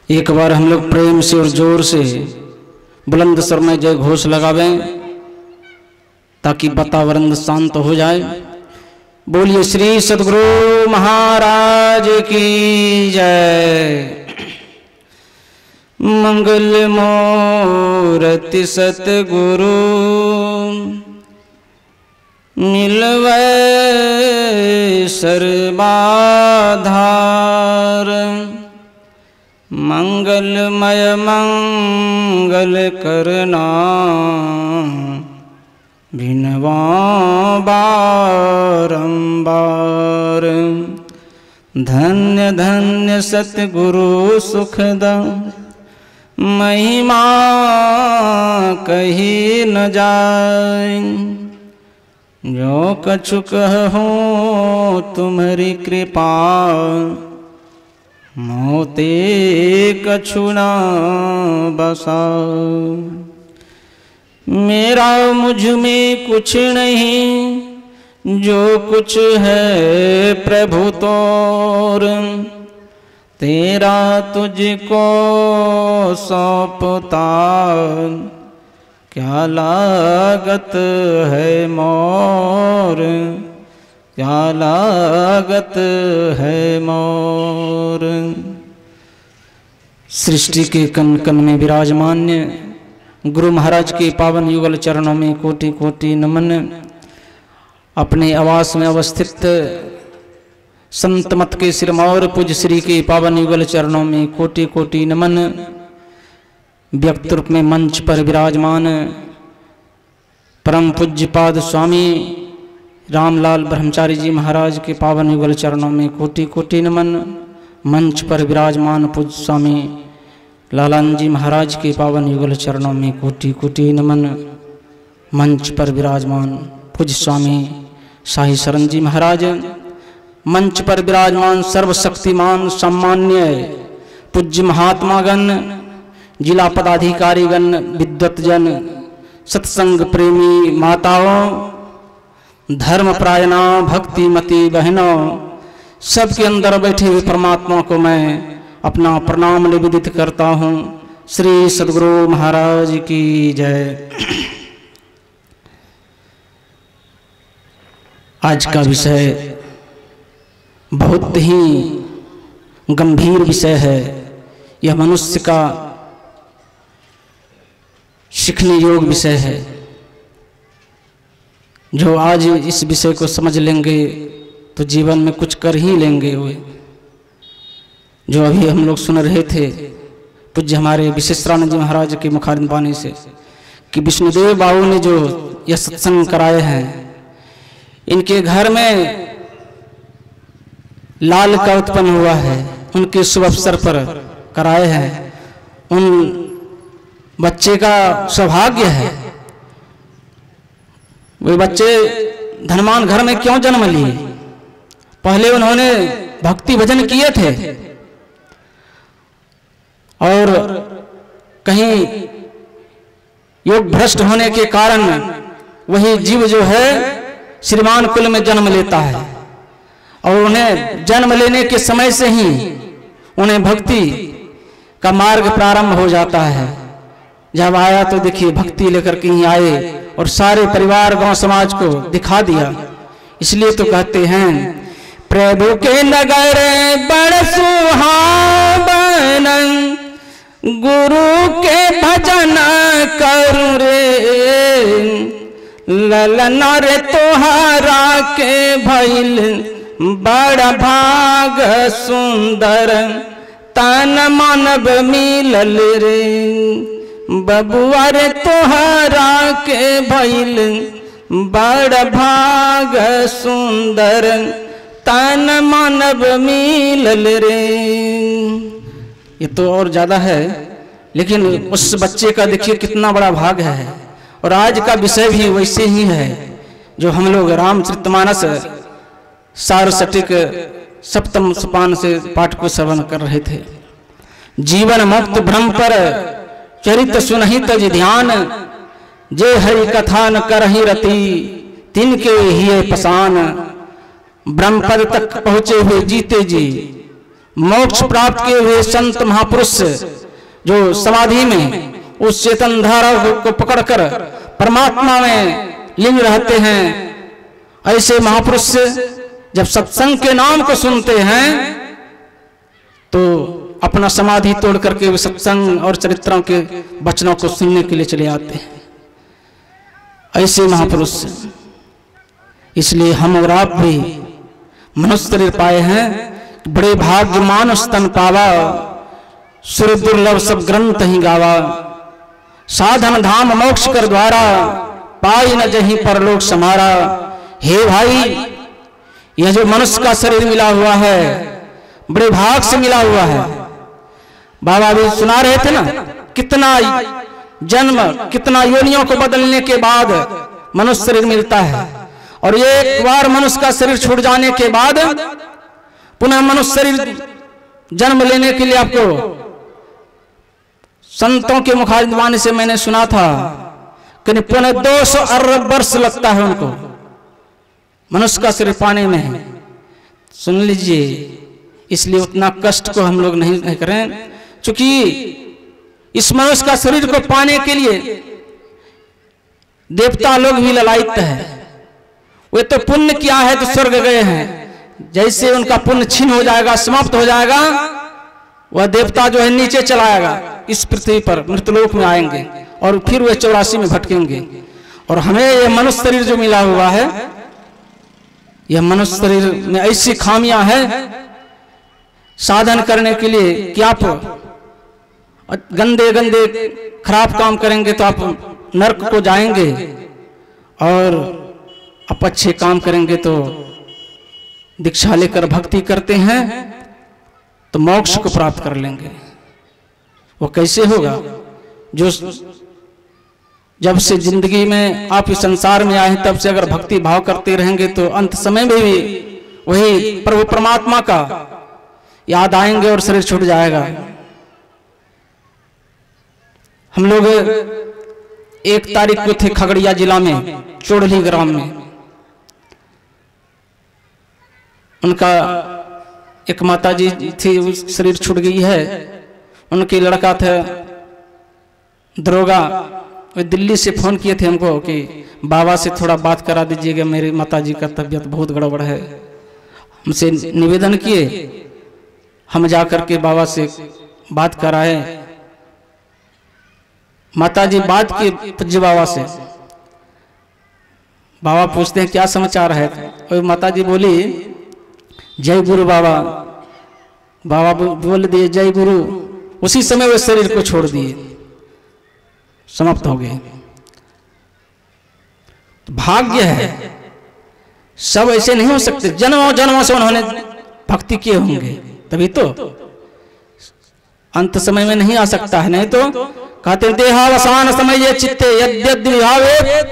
एक बार हम लोग प्रेम से और जोर से बुलंद स्वर में जय घोष लगावें ताकि वातावरण शांत हो जाए। बोलिए श्री सद्गुरु महाराज की जय। मंगल मूर्ति सतगुरु मिलवै सर्वाधार। मंगलमय मंगल करना भिनवा बारंबार। धन्य धन्य सतगुरु सुखदा महिमा कही न जाए। जो कछु कहो तुम्हारी कृपा मोते कछु न बसा। मेरा मुझ में कुछ नहीं जो कुछ है प्रभु तोर। तेरा तुझको सौंपता क्या लागत है मोर, क्या लागत है मोर। सृष्टि के कण कण में विराजमान्य गुरु महाराज के पावन युगल चरणों में कोटि कोटि नमन। अपने आवास में अवस्थित संत मत के सिरमौर पूज्य श्री के पावन युगल चरणों में कोटि कोटि नमन। व्यक्त रूप में मंच पर विराजमान परम पूज्य पाद स्वामी रामलाल ब्रह्मचारी जी महाराज के पावन युगल चरणों में कोटि कोटि नमन। मंच पर विराजमान पूज्य स्वामी लालन जी महाराज के पावन युगल चरणों में कोटि कोटि नमन। मंच पर विराजमान पूज्य स्वामी शाही शरण जी महाराज। मंच पर विराजमान सर्वशक्तिमान सम्मान्य पूज्य महात्मागण, जिला पदाधिकारीगण, विद्वतजन, सत्संग प्रेमी माताओं, धर्मपरायणा भक्तिमती बहनों, सबके अंदर बैठे हुए परमात्मा को मैं अपना प्रणाम निवेदित करता हूँ। श्री सद्गुरु महाराज की जय। आज का विषय बहुत ही गंभीर विषय है। यह मनुष्य का सीखने योग्य विषय है। जो आज इस विषय को समझ लेंगे तो जीवन में कुछ कर ही लेंगे वे। जो अभी हम लोग सुन रहे थे पूज्य हमारे विशेषरानंद जी महाराज के मुखारबिंद वाणी से कि विष्णुदेव बाबू ने जो यह सत्संग कराए हैं, इनके घर में लाल का उत्पन्न हुआ है, उनके शुभ अवसर पर कराए हैं। उन बच्चे का सौभाग्य है। वे बच्चे धनवान घर में क्यों जन्म लिए? पहले उन्होंने भक्ति भजन किए थे और कहीं योग भ्रष्ट होने के कारण वही जीव जो है श्रीमान कुल में जन्म लेता है और उन्हें जन्म लेने के समय से ही उन्हें भक्ति का मार्ग प्रारंभ हो जाता है। जब आया तो देखिए भक्ति लेकर कहीं आए और सारे परिवार गांव समाज को दिखा दिया। इसलिए तो कहते हैं प्रभु के नगर बड़ सुहावन, गुरु के भजन करूं रे। ललन रे तोहरा के भइल बड़ भाग सुंदर, तन मानव मिलल रे। बबुआ रे तोहरा के भइल बड़ भाग सुंदर, तन मानव मिलल रे। ये तो और ज्यादा है, लेकिन उस बच्चे का देखिए कितना बड़ा भाग है। और आज का विषय भी वैसे ही है जो हम लोग रामचरितमानस सारस्वतिक सप्तम सोपान से पाठ को श्रवण कर रहे थे। जीवन मुक्त भ्रम पर चरित सुनहि तज ध्यान, जे हरि कथा न करहि रति, तिनके ही पसान। ब्रह्मपद तक पहुँचे हुए जीते जी मोक्ष प्राप्त किए हुए संत महापुरुष जो समाधि में उस चेतन धारा को पकड़कर परमात्मा में लीन रहते हैं, ऐसे महापुरुष जब सत्संग के नाम को सुनते हैं तो अपना समाधि तोड़ करके वे सत्संग और चरित्रों के वचनों को सुनने के लिए चले आते हैं, ऐसे महापुरुष। इसलिए हम और आप भी मनुष्य शरीर पाए हैं, बड़े भाग्यमान स्तन पावा, सुर दुर्लभ सब ग्रंथ ही गावा, साधन धाम मोक्ष कर द्वारा, पाई न जहीं परलोक समारा। हे भाई, यह जो मनुष्य का शरीर मिला हुआ है बड़े भाग से मिला हुआ है। बाबा भी सुना रहे थे ना, कितना जन्म कितना योनियों को बदलने के बाद मनुष्य शरीर मिलता है, और एक बार मनुष्य का शरीर छूट जाने के बाद पुनः मनुष्य शरीर जन्म लेने के लिए आपको संतों के मुखारबिन से मैंने सुना था कि पुनः 200 अरब वर्ष लगता है उनको मनुष्य का शरीर पाने में। सुन लीजिए, इसलिए उतना कष्ट को हम लोग नहीं करें, क्योंकि इस मनुष्य का शरीर को पाने के लिए देवता लोग भी ललायित है। वे तो पुण्य किया है तो स्वर्ग गए हैं, जैसे उनका पुण्य छीन हो जाएगा, समाप्त हो जाएगा, वह देवता जो है नीचे चला आएगा, इस पृथ्वी पर मृतलोक में आएंगे और फिर वे 84 में भटकेंगे। और हमें यह मनुष्य शरीर जो मिला हुआ है, यह मनुष्य शरीर में ऐसी खामियां हैं साधन करने के लिए कि आप गंदे गंदे खराब काम करेंगे तो आप नरक को जाएंगे, और आप अच्छे काम करेंगे तो दीक्षा लेकर भक्ति करते हैं तो मोक्ष को प्राप्त कर लेंगे। वो कैसे होगा? जो जब से जिंदगी में आप इस संसार में आए तब से अगर भक्ति भाव करते रहेंगे तो अंत समय में भी वही प्रभु परमात्मा का याद आएंगे और शरीर छूट जाएगा। हम लोग 1 तारीख को थे खगड़िया जिला में चोड़ली ग्राम में। उनका एक माताजी थी, उस शरीर छूट गई है। उनके लड़का था दरोगा, वे दिल्ली से फोन किए थे हमको कि बाबा से थोड़ा बात करा दीजिएगा, मेरी माताजी का तबीयत बहुत गड़बड़ है। हमसे निवेदन किए, हम जाकर के बाबा से बात कराए। माताजी बात की पूज्य बाबा से, बाबा पूछते हैं क्या समाचार है, और माताजी बोली जय गुरु बाबा। बाबा बोल दिए जय गुरु, उसी समय वे शरीर को छोड़ दिए, समाप्त हो गए। भाग्य है, सब ऐसे नहीं हो सकते। जन्मों जन्मों से उन्होंने भक्ति किए होंगे, तभी तो अंत समय में नहीं आ सकता है। नहीं तो कहते देहावसान समय चित्ते यद्यद् विभावे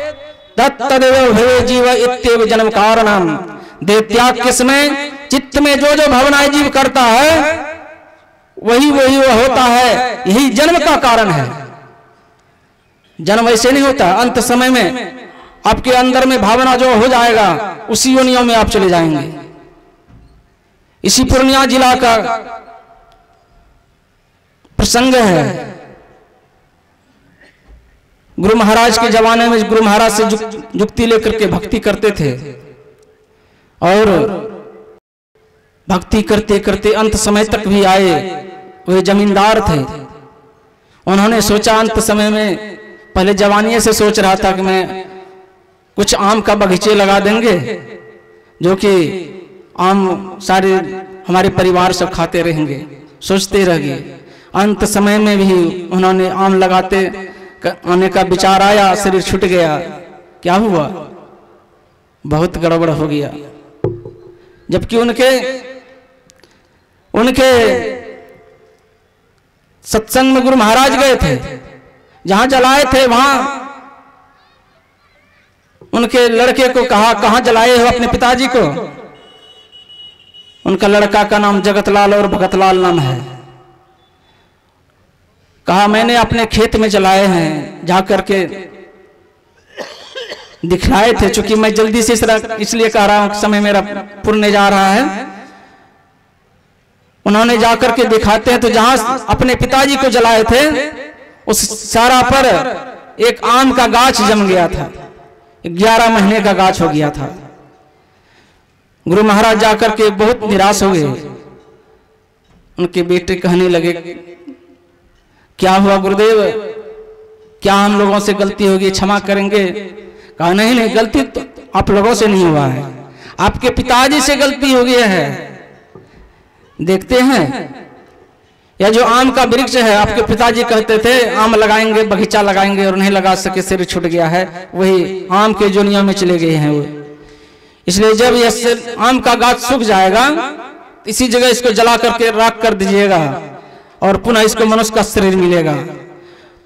तत्तदेव भवे जीव इत्येव जन्म कारणम। देह त्याग के समय चित्त में जो जो भावनाएं जीव करता है वही वही वह होता है, यही जन्म का कारण है। जन्म ऐसे नहीं होता, अंत समय में आपके अंदर में भावना जो हो जाएगा उसी योनियों में आप चले जाएंगे। इसी पूर्णिया जिला का प्रसंग है। गुरु महाराज के जमाने में गुरु महाराज से जुक्ति लेकर के भक्ति करते थे, और भक्ति करते करते अंत समय तक भी आए। वे जमींदार थे। उन्होंने सोचा अंत समय में, पहले जवानी से सोच रहा था कि मैं कुछ आम का बगीचे लगा देंगे, जो कि आम सारे हमारे परिवार सब खाते रहेंगे, सोचते रह गए। अंत समय में भी उन्होंने आम लगाते आने का विचार आया, शरीर छूट गया। क्या हुआ? बहुत गड़बड़ हो गया। जबकि उनके सत्संग में गुरु महाराज गए थे, जहां जलाए थे वहां उनके लड़के को कहा कहां जलाए हो अपने पिताजी को। उनका लड़का का नाम जगतलाल और भगतलाल नाम है। कहा मैंने अपने खेत में जलाए हैं, जाकर के दिखलाए थे। चूंकि मैं जल्दी से इसलिए कह रहा हूं, समय मेरा पुरने जा रहा है। उन्होंने जाकर के दिखाते हैं तो जहां अपने पिताजी को जलाए थे उस सारा पर एक आम का गाछ जम गया था, 11 महीने का गाछ हो गया था। गुरु महाराज जाकर के बहुत निराश हो गए। उनके बेटे कहने लगे, क्या हुआ गुरुदेव, क्या हम लोगों से गलती होगी, क्षमा करेंगे? कहा नहीं नहीं, गलती तो आप लोगों से नहीं हुआ है, आपके पिताजी से गलती हो गई है। देखते हैं यह जो आम का वृक्ष है, आपके पिताजी कहते थे आम लगाएंगे, बगीचा लगाएंगे, और नहीं लगा सके, सिर छूट गया है, वही आम के जोनियों में चले गए हैं वो। इसलिए जब यह आम का गाछ सूख जाएगा इसी जगह इसको जला करके राख कर दीजिएगा और पुनः इसको मनुष्य का शरीर मिलेगा।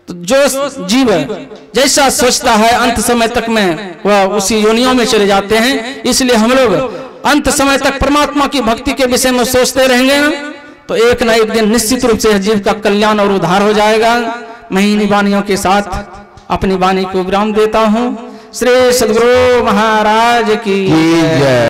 तो जो जीव जैसा सोचता है अंत समय तक में वह उसी योनियों में चले जाते हैं। इसलिए हम लोग अंत समय तक परमात्मा की भक्ति के विषय में सोचते रहेंगे तो एक ना एक दिन निश्चित रूप से जीव का कल्याण और उद्धार हो जाएगा। मैं इन्हीं वाणियों के साथ अपनी वाणी को विराम देता हूँ। श्री सद्गुरु महाराज की जय।